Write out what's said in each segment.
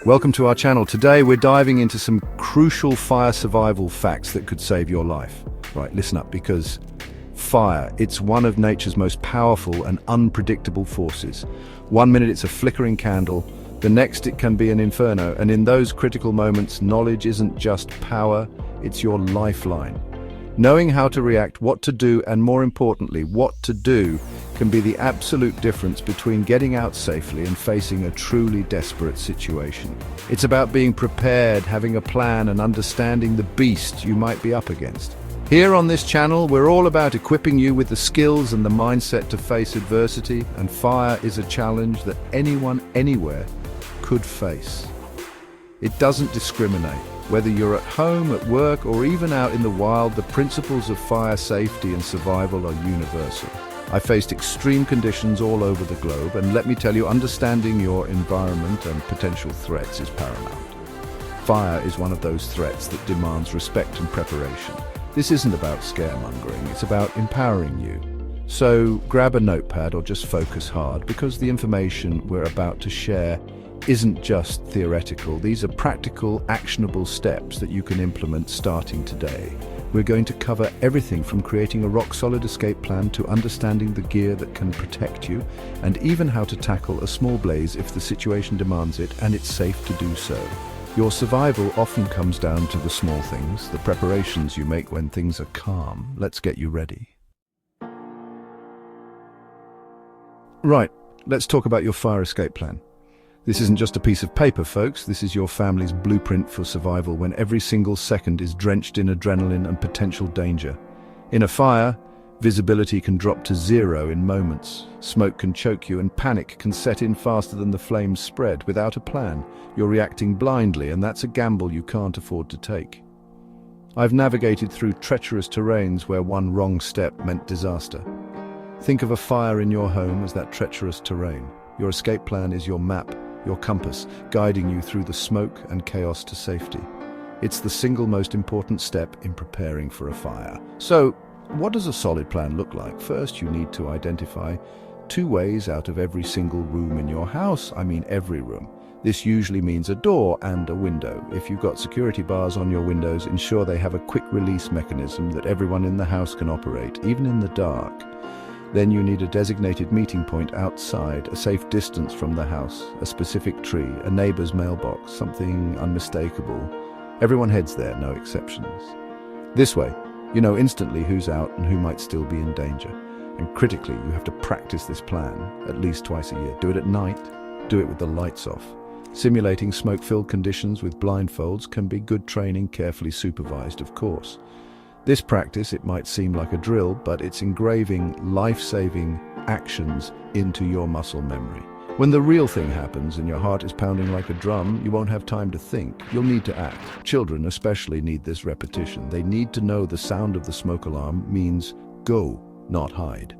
Welcome to our channel. Today we're diving into some crucial fire survival facts that could save your life. Right, listen up, because fire, it's one of nature's most powerful and unpredictable forces. One minute it's a flickering candle, the next it can be an inferno, and in those critical moments, knowledge isn't just power, it's your lifeline. Knowing how to react, what to do, and more importantly, what to do can be the absolute difference between getting out safely and facing a truly desperate situation. It's about being prepared, having a plan, and understanding the beast you might be up against. Here on this channel, we're all about equipping you with the skills and the mindset to face adversity, and fire is a challenge that anyone, anywhere, could face. It doesn't discriminate. Whether you're at home, at work, or even out in the wild, the principles of fire safety and survival are universal. I faced extreme conditions all over the globe, and let me tell you, understanding your environment and potential threats is paramount. Fire is one of those threats that demands respect and preparation. This isn't about scaremongering, it's about empowering you. So grab a notepad or just focus hard, because the information we're about to share isn't just theoretical. These are practical, actionable steps that you can implement starting today. We're going to cover everything from creating a rock-solid escape plan to understanding the gear that can protect you, and even how to tackle a small blaze if the situation demands it and it's safe to do so. Your survival often comes down to the small things, the preparations you make when things are calm. Let's get you ready. Right, let's talk about your fire escape plan. This isn't just a piece of paper, folks. This is your family's blueprint for survival when every single second is drenched in adrenaline and potential danger. In a fire, visibility can drop to zero in moments. Smoke can choke you, and panic can set in faster than the flames spread. Without a plan, you're reacting blindly, and that's a gamble you can't afford to take. I've navigated through treacherous terrains where one wrong step meant disaster. Think of a fire in your home as that treacherous terrain. Your escape plan is your map, your compass, guiding you through the smoke and chaos to safety. It's the single most important step in preparing for a fire. So, what does a solid plan look like? First, you need to identify 2 ways out of every single room in your house. I mean every room. This usually means a door and a window. If you've got security bars on your windows, ensure they have a quick release mechanism that everyone in the house can operate, even in the dark. Then you need a designated meeting point outside, a safe distance from the house, a specific tree, a neighbor's mailbox, something unmistakable. Everyone heads there, no exceptions. This way, you know instantly who's out and who might still be in danger. And critically, you have to practice this plan at least twice a year. Do it at night, do it with the lights off. Simulating smoke-filled conditions with blindfolds can be good training, carefully supervised, of course. This practice, it might seem like a drill, but it's engraving life-saving actions into your muscle memory. When the real thing happens and your heart is pounding like a drum, you won't have time to think. You'll need to act. Children especially need this repetition. They need to know the sound of the smoke alarm means go, not hide.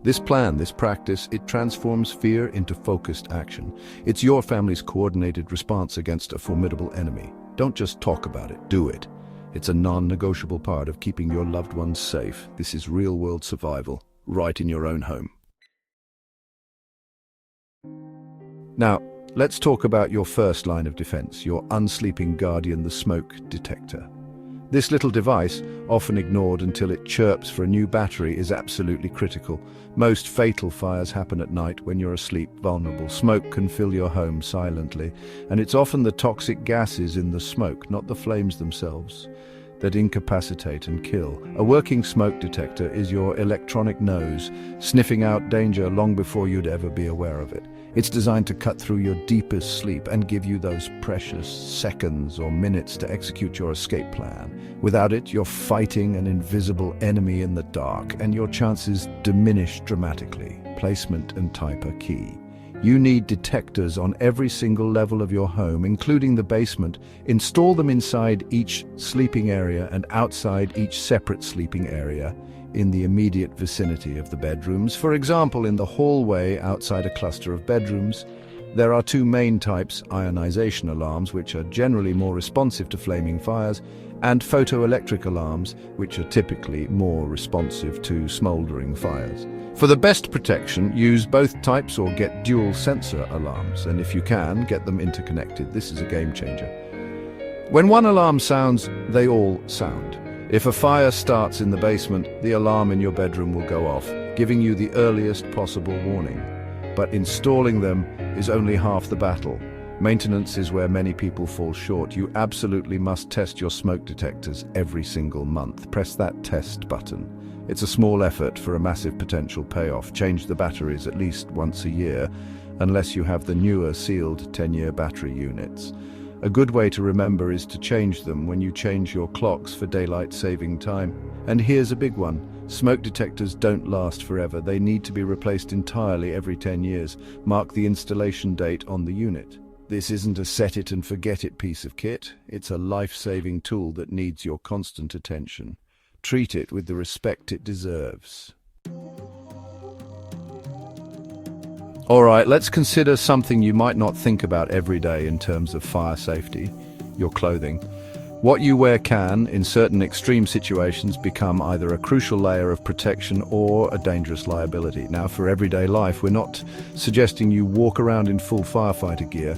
This plan, this practice, it transforms fear into focused action. It's your family's coordinated response against a formidable enemy. Don't just talk about it, do it. It's a non-negotiable part of keeping your loved ones safe. This is real-world survival, right in your own home. Now, let's talk about your first line of defense, your unsleeping guardian, the smoke detector. This little device, often ignored until it chirps for a new battery, is absolutely critical. Most fatal fires happen at night when you're asleep, vulnerable. Smoke can fill your home silently, and it's often the toxic gases in the smoke, not the flames themselves, that incapacitate and kill. A working smoke detector is your electronic nose, sniffing out danger long before you'd ever be aware of it. It's designed to cut through your deepest sleep and give you those precious seconds or minutes to execute your escape plan. Without it, you're fighting an invisible enemy in the dark, and your chances diminish dramatically. Placement and type are key. You need detectors on every single level of your home, including the basement. Install them inside each sleeping area and outside each separate sleeping area in the immediate vicinity of the bedrooms. For example, in the hallway outside a cluster of bedrooms, there are 2 main types: ionization alarms, which are generally more responsive to flaming fires, and photoelectric alarms, which are typically more responsive to smoldering fires. For the best protection, use both types or get dual sensor alarms, and if you can, get them interconnected. This is a game changer. When one alarm sounds, they all sound. If a fire starts in the basement, the alarm in your bedroom will go off, giving you the earliest possible warning. But installing them is only half the battle. Maintenance is where many people fall short. You absolutely must test your smoke detectors every single month. Press that test button. It's a small effort for a massive potential payoff. Change the batteries at least once a year, unless you have the newer sealed 10-year battery units. A good way to remember is to change them when you change your clocks for daylight saving time. And here's a big one. Smoke detectors don't last forever. They need to be replaced entirely every 10 years. Mark the installation date on the unit. This isn't a set-it-and-forget-it piece of kit. It's a life-saving tool that needs your constant attention. Treat it with the respect it deserves. All right, let's consider something you might not think about every day in terms of fire safety: your clothing. What you wear can, in certain extreme situations, become either a crucial layer of protection or a dangerous liability. Now, for everyday life, we're not suggesting you walk around in full firefighter gear,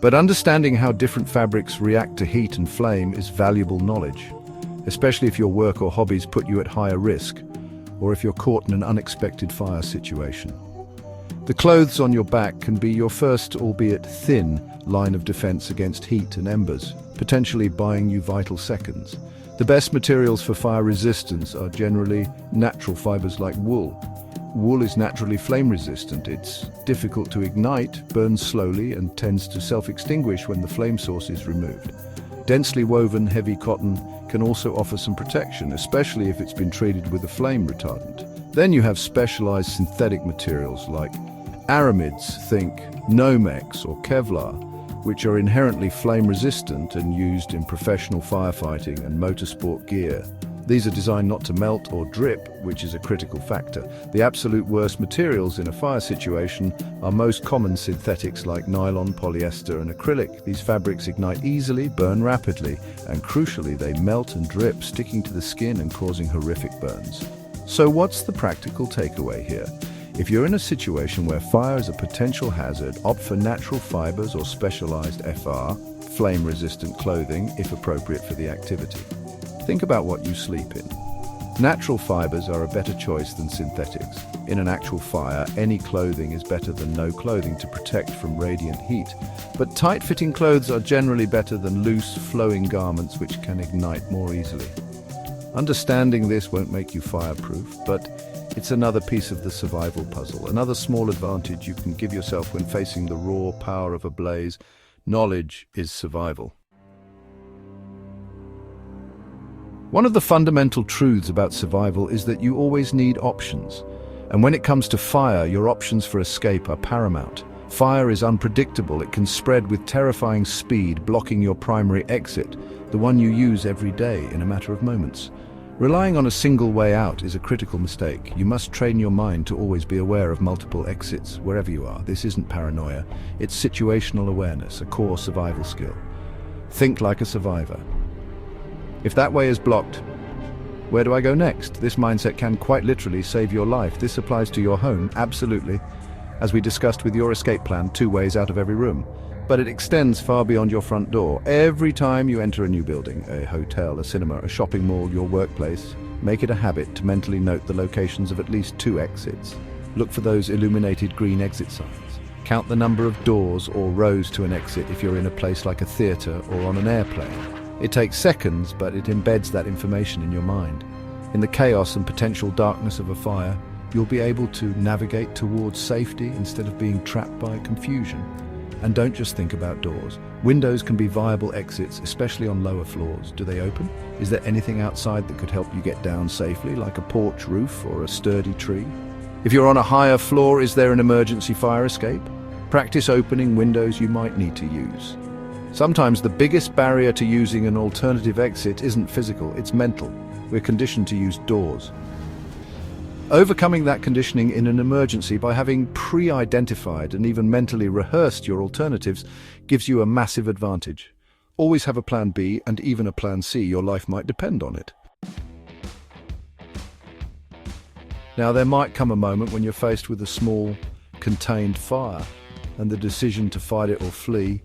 but understanding how different fabrics react to heat and flame is valuable knowledge, especially if your work or hobbies put you at higher risk, or if you're caught in an unexpected fire situation. The clothes on your back can be your first, albeit thin, line of defense against heat and embers, potentially buying you vital seconds. The best materials for fire resistance are generally natural fibers like wool. Wool is naturally flame resistant. It's difficult to ignite, burns slowly, and tends to self-extinguish when the flame source is removed. Densely woven heavy cotton can also offer some protection, especially if it's been treated with a flame retardant. Then you have specialized synthetic materials like aramids, think Nomex or Kevlar, which are inherently flame resistant and used in professional firefighting and motorsport gear. These are designed not to melt or drip, which is a critical factor. The absolute worst materials in a fire situation are most common synthetics like nylon, polyester, and acrylic. These fabrics ignite easily, burn rapidly, and crucially, they melt and drip, sticking to the skin and causing horrific burns. So what's the practical takeaway here? If you're in a situation where fire is a potential hazard, opt for natural fibers or specialized FR, flame-resistant clothing, if appropriate for the activity. Think about what you sleep in. Natural fibers are a better choice than synthetics. In an actual fire, any clothing is better than no clothing to protect from radiant heat. But tight-fitting clothes are generally better than loose, flowing garments which can ignite more easily. Understanding this won't make you fireproof, but it's another piece of the survival puzzle. Another small advantage you can give yourself when facing the raw power of a blaze. Knowledge is survival. One of the fundamental truths about survival is that you always need options. And when it comes to fire, your options for escape are paramount. Fire is unpredictable. It can spread with terrifying speed, blocking your primary exit, the one you use every day, in a matter of moments. Relying on a single way out is a critical mistake. You must train your mind to always be aware of multiple exits, wherever you are. This isn't paranoia. It's situational awareness, a core survival skill. Think like a survivor. If that way is blocked, where do I go next? This mindset can quite literally save your life. This applies to your home, absolutely. As we discussed with your escape plan, 2 ways out of every room. But it extends far beyond your front door. Every time you enter a new building, a hotel, a cinema, a shopping mall, your workplace, make it a habit to mentally note the locations of at least 2 exits. Look for those illuminated green exit signs. Count the number of doors or rows to an exit if you're in a place like a theater or on an airplane. It takes seconds, but it embeds that information in your mind. In the chaos and potential darkness of a fire, you'll be able to navigate towards safety instead of being trapped by confusion. And don't just think about doors. Windows can be viable exits, especially on lower floors. Do they open? Is there anything outside that could help you get down safely, like a porch roof or a sturdy tree? If you're on a higher floor, is there an emergency fire escape? Practice opening windows you might need to use. Sometimes the biggest barrier to using an alternative exit isn't physical, it's mental. We're conditioned to use doors. Overcoming that conditioning in an emergency by having pre-identified and even mentally rehearsed your alternatives gives you a massive advantage. Always have a plan B and even a plan C. Your life might depend on it. Now, there might come a moment when you're faced with a small, contained fire, and the decision to fight it or flee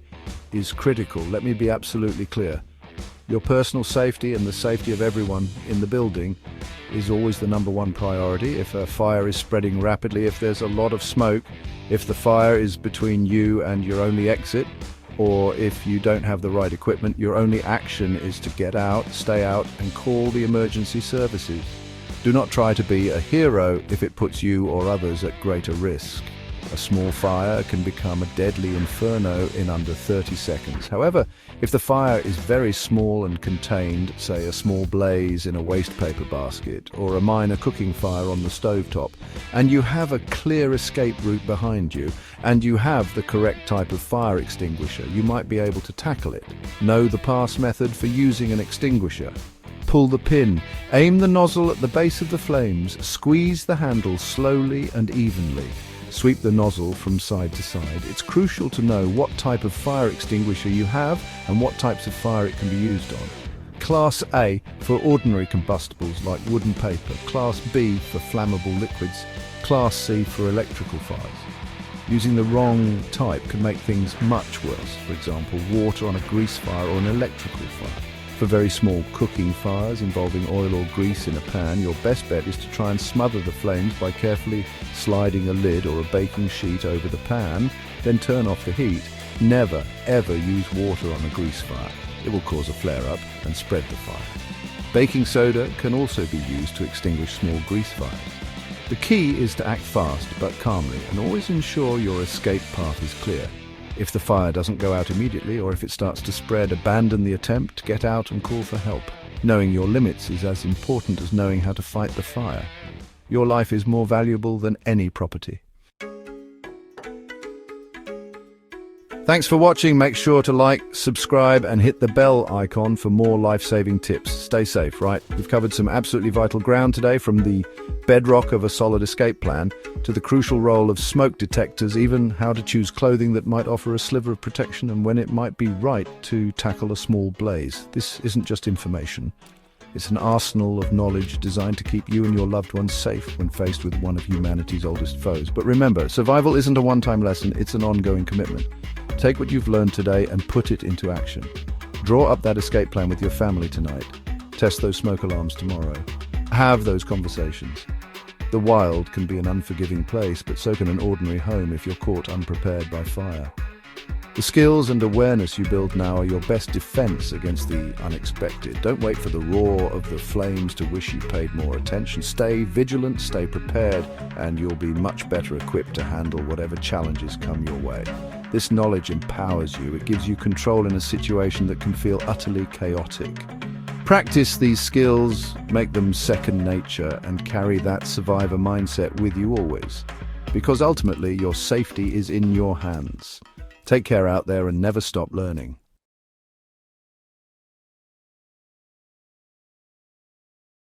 is critical. Let me be absolutely clear. Your personal safety and the safety of everyone in the building is always the number one priority. If a fire is spreading rapidly, if there's a lot of smoke, if the fire is between you and your only exit, or if you don't have the right equipment, your only action is to get out, stay out, and call the emergency services. Do not try to be a hero if it puts you or others at greater risk. A small fire can become a deadly inferno in under 30 seconds. However, if the fire is very small and contained, say a small blaze in a waste paper basket or a minor cooking fire on the stovetop, and you have a clear escape route behind you, and you have the correct type of fire extinguisher, you might be able to tackle it. Know the pass method for using an extinguisher. Pull the pin, aim the nozzle at the base of the flames, squeeze the handle slowly and evenly. Sweep the nozzle from side to side. It's crucial to know what type of fire extinguisher you have and what types of fire it can be used on. Class A for ordinary combustibles like wood and paper. Class B for flammable liquids. Class C for electrical fires. Using the wrong type can make things much worse. For example, water on a grease fire or an electrical fire. For very small cooking fires involving oil or grease in a pan, your best bet is to try and smother the flames by carefully sliding a lid or a baking sheet over the pan, then turn off the heat. Never, ever use water on a grease fire. It will cause a flare-up and spread the fire. Baking soda can also be used to extinguish small grease fires. The key is to act fast but calmly and always ensure your escape path is clear. If the fire doesn't go out immediately or if it starts to spread, abandon the attempt, get out and call for help. Knowing your limits is as important as knowing how to fight the fire. Your life is more valuable than any property. Thanks for watching. Make sure to like, subscribe and hit the bell icon for more life-saving tips. Stay safe, right? We've covered some absolutely vital ground today, from the bedrock of a solid escape plan to the crucial role of smoke detectors, even how to choose clothing that might offer a sliver of protection and when it might be right to tackle a small blaze. This isn't just information. It's an arsenal of knowledge designed to keep you and your loved ones safe when faced with one of humanity's oldest foes. But remember, survival isn't a one-time lesson, it's an ongoing commitment. Take what you've learned today and put it into action. Draw up that escape plan with your family tonight. Test those smoke alarms tomorrow. Have those conversations. The wild can be an unforgiving place, but so can an ordinary home if you're caught unprepared by fire. The skills and awareness you build now are your best defense against the unexpected. Don't wait for the roar of the flames to wish you paid more attention. Stay vigilant, stay prepared, and you'll be much better equipped to handle whatever challenges come your way. This knowledge empowers you. It gives you control in a situation that can feel utterly chaotic. Practice these skills, make them second nature, and carry that survivor mindset with you always. Because ultimately, your safety is in your hands. Take care out there and never stop learning.